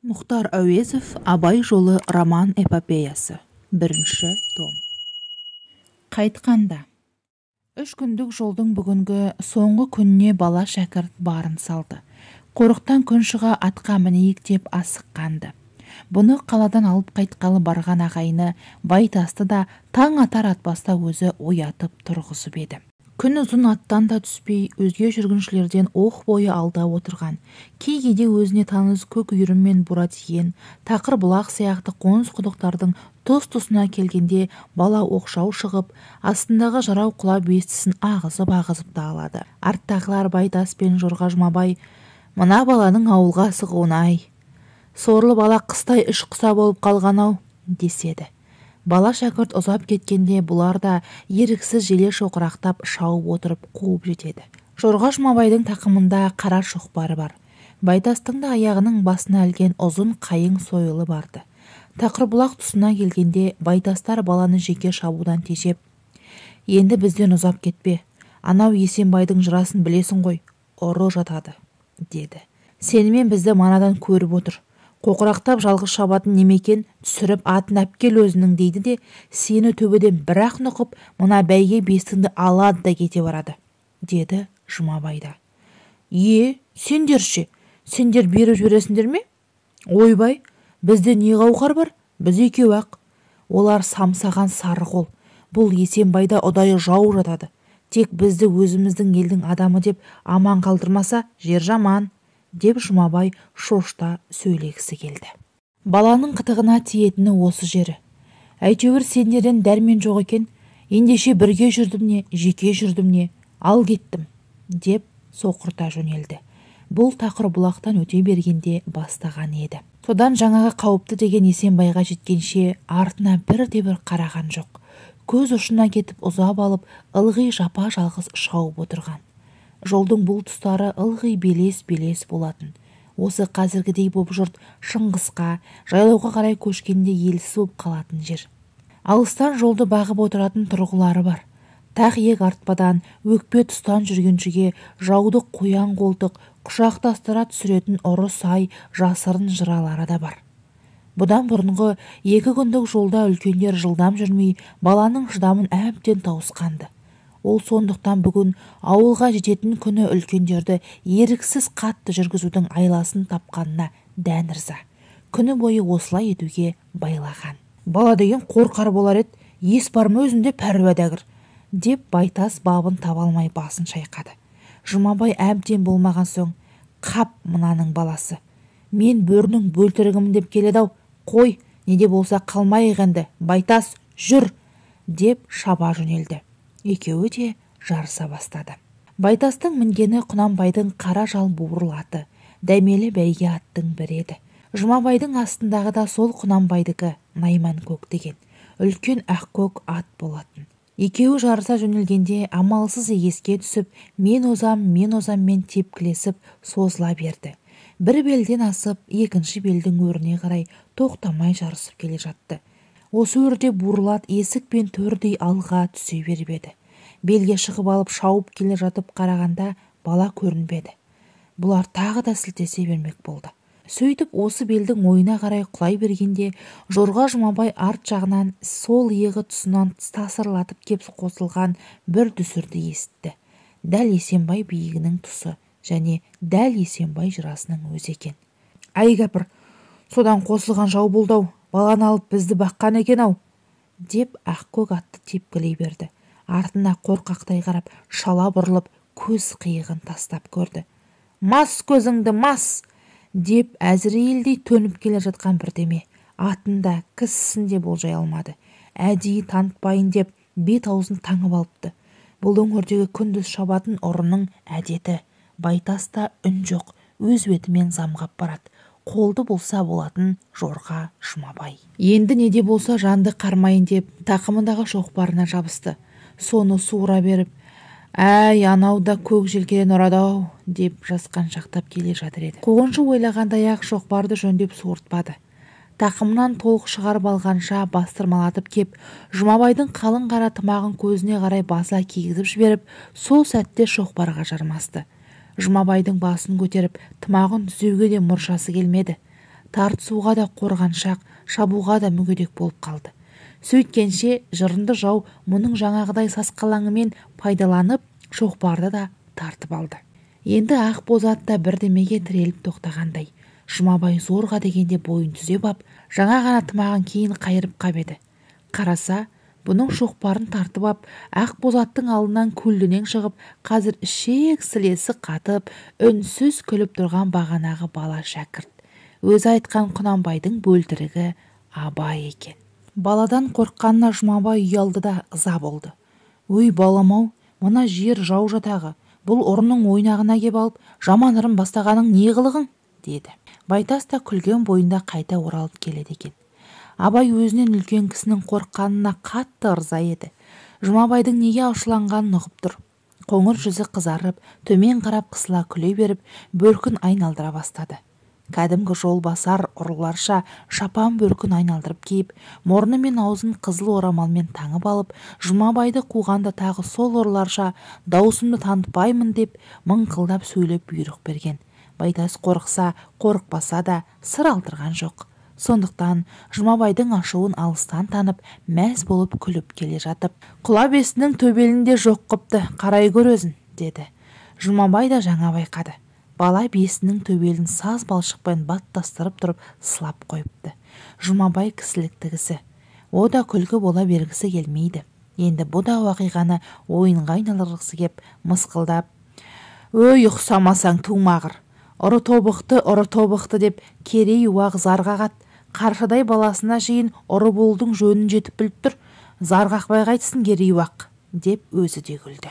Мұхтар Әуезов Абай жолы роман-эпопеясы. 1 том. Қайтқанда. 3 күндік жолдың бүгінгі соңғы күніне бала шәкірт барын салды. Қорықтан күн шыға атқа мінейік деп асыққанды. Бұны қаладан алып қайтқалы барған ағайыны Байтасты да таң атар атпаста өзі оятып тұрғызып еді. Күн ұзын аттан да түспей, өзге жүргіншілерден оқ бойы алда отырған, кейде өзіне таныс көк үйірім мен бура тиген, тақыр бұлақ сияқты қоныс құдықтардың тұс-тұсына келгенде бала оқшау шығып, астындағы жарау құла бестісін ағызып да алады. Арттағылар Байтас пен Жорға Жұмабай, мына баланың ауылға сығуын-ай, сорлы бала қыстай іш құса болып қалған-ау, деседі. Бала шәкірт ұзап кеткенде бұлар да еріксіз желе шоқырақтап шауып отырып қуып жетеді. Жорға Жұмабайдың тақымында қара шоқпары бар. Байтастың да аяғының басына ілген ұзын қайың сойылы барды. Тақырбұлақ тұсына келгенде Байтастар баланы жеке шабудан тежеп, енді бізден ұзап кетпе, анау Есенбайдың жырасын білесің ғой, ұры жатады, деді. Сенімен бізді манадан көріп отыр. Қоқырақтап жалғыз шабатын немекен түсіріп атын әпкел өзінің дейді де, сені төбеден бір-ақ нұқып, мына бәйге бестіңді алады да кете барады, деді Жұмабайда. Сендерше, сендер беріп жібересіңдер ме? Ойбай, бізде не қауқар бар? Біз екеу-ақ. Олар самсаған сары қол. Бұл Есенбайда ұдайы жау жатады. Тек бізді өзіміздің елдің адамы деп аман қалдырмаса, жер жаман, деп Жұмабай шошта сөйлегісі келді. Баланың қытығына тиетіні осы жері. Әйтеуір сендерден дәрмен жоқ екен, ендеше бірге жүрдім не, жеке жүрдім не, ал кеттім, деп соқырта жөнелді. Бұл тақыр бұлақтан өте бергенде бастаған еді. Содан жаңағы қауіпті деген Есенбайға жеткенше артына бірде-бір қараған жоқ. Көз ұшына кетіп ұзап алып, ылғи жапа жалғыз шауып отырған. Жолдың бұл тұстары ылғи белес-белес болатын. Осы қазіргідей боп жұрт Шыңғысқа, жайлауға қарай көшкенде елсіз боп қалатын жер. Алыстан жолды бағып отыратын тұрғылары бар. Тақ иек артпадан, өкпе тұстан жүргіншіге жауды қоян қолтық, құшақтастыра түсіретін ұры сай, жасырын жыралары да бар. Бұдан бұрынғы 2 күндік жолда үлкендер жылдам жүрмей, баланың шыдамын әбден тауысқанды. Ол сондықтан бүгін ауылға жететін күні үлкендерді еріксіз қатты жүргізудің айласын тапқанына дән ырза. Күні бойы осылай етуге байлаған. Бала деген қорқар болар еді, ес бар ма өзінде пәруәдәгір, деп Байтас бабын таба алмай басын шайқады. Жұмабай әбден болмаған соң, қап мынаның баласы. Мен бөрінің бөлтірігімін деп келеді-ау, қой, неде болса қалмайық енді, Байтас, жүр, деп шаба жөнелді. Екеуі де жарыса бастады. Байтастың мінгені Құнанбайдың қара жал буырыл аты, дәмелі бәйге аттың бірі еді. Жұмабайдың астындағы да сол Құнанбайдікі Найман көк деген, үлкен ақ көк ат болатын. Екеуі жарыса жөнелгенде амалсыз егеске түсіп, мен озаммен тепкілесіп созыла берді. Бір белден асып, екінші белдің өріне қарай тоқтамай жарысып келе жатты. Осы өрде буырлат есік пен төрдей алға түсе беріп еді. Белге шығып алып шауып келе жатып қарағанда бала көрінбеді. Бұлар тағы да сілтесе бермек болды. Сөйтіп осы белдің ойына қарай құлай бергенде Жорға Жұмабай арт жағынан сол иығы тұсынан тасырлатып кеп қосылған бір дүсірді есітті. Дәл Есенбай биігінің тұсы және дәл Есенбай жырасының өзі екен. Ай кәпір, содан қосылған жау болды-ау, баланы алып бізді баққан екен-ау, деп ақкөк атты тепкілей берді. Артына қорқақтай қарап, шала бұрылып, көз қиығын тастап көрді. Мас көзіңді, мас! Деп әзірейілдей төніп келе жатқан бірдеме. Атында кісісін де болжай алмады. Әдейі танытпайын деп бет аузын таңып алыпты. Бұл өңірдегі күндіз шабатын ұрының әдеті. Байтаста үн жоқ, өз бетімен замғап барады. Қолды болса болатын Жорға Жұмабай. Енді неде болса жанды қармайын деп тақымындағы шоқпарына жабысты. Соны суыра беріп, әй, анау да көк желкеден ұрады-ау, деп жасқаншақтап келе жатыр еді. Қуғыншы ойлағандай-ақ шоқпарды жөндеп суыртпады. Тақымынан толық шығарып алғанша бастырмалатып кеп, Жұмабайдың қалың қара тымағын көзіне қарай баса кигізіп жіберіп, сол сәтте шоқпарға жармасты. Жұмабайдың басын көтеріп, тымағын түзеуге де мұршасы келмеді. тартысуға да қорғаншақ, шабуға да мүгедек болып қалды. Сөйткенше жырынды жау мұның жаңағыдай сасқалаңымен пайдаланып шоқпарды да тартып алды. Енді ақ боз ат та бірдемеге тіреліп тоқтағандай. Жұмабай зорға дегенде бойын түзеп ап, жаңа ғана тымағын кейін қайырып қап еді. Қараса, бұның шоқпарын тартып ап, ақ боз аттың алдынан көлденең шығып, қазір ішек сілесі қатып, үнсіз күліп тұрған бағанағы бала шәкірт. Өзі айтқан Құнанбайдың бөлтірігі Абай екен. Баладан қорыққанына Жұмабай ұялды да ыза болды. Өй балам-ау, мына жер жау жатағы, бұл ұрының ойнағына кеп алып, жаман ырым бастағаның не қылығың? Деді. Байтас та күлген бойында қайта оралып келеді екен. Абай өзінен үлкен кісінің қорыққанына қатты ырза еді. Жұмабайдың неге ашуланғанын ұғып тұр. Қоңыр жүзі қызарып, төмен қарап қысыла күле беріп, бөркін айналдыра бастады. Кәдімгі жолбасар ұрыларша шапан бөркін айналдырып киіп, мұрны мен аузын қызыл орамалмен таңып алып, Жұмабайды қуғанда тағы сол ұрыларша даусымды танытпаймын деп мыңқылдап сөйлеп бұйрық берген. Байтас қорықса, қорықпаса да сыр алдырған жоқ. Сондықтан Жұмабайдың ашуын алыстан танып, мәз болып күліп келе жатып, құла бесінің төбелінде жоқ қыпты, қарай көр өзін, деді. Жұмабай да жаңа байқады. Бала бесінің төбелін саз балшықпен баттастырып тұрып сылап қойыпты. Жұмабай кісілікті кісі. О да күлкі бола бергісі келмейді. Енді бұ да уақиғаны ойынға айналдырғысы кеп мысқылдап: «Өй, ұқсамасаң тумағыр. Ұры тобықты деп керей уақ зарға қат. Қаршадай баласына шейін ұры болдың жөнін жетіп біліп тұр. Зар қақпай қайтсын керей уақ», деп өзі де күлді.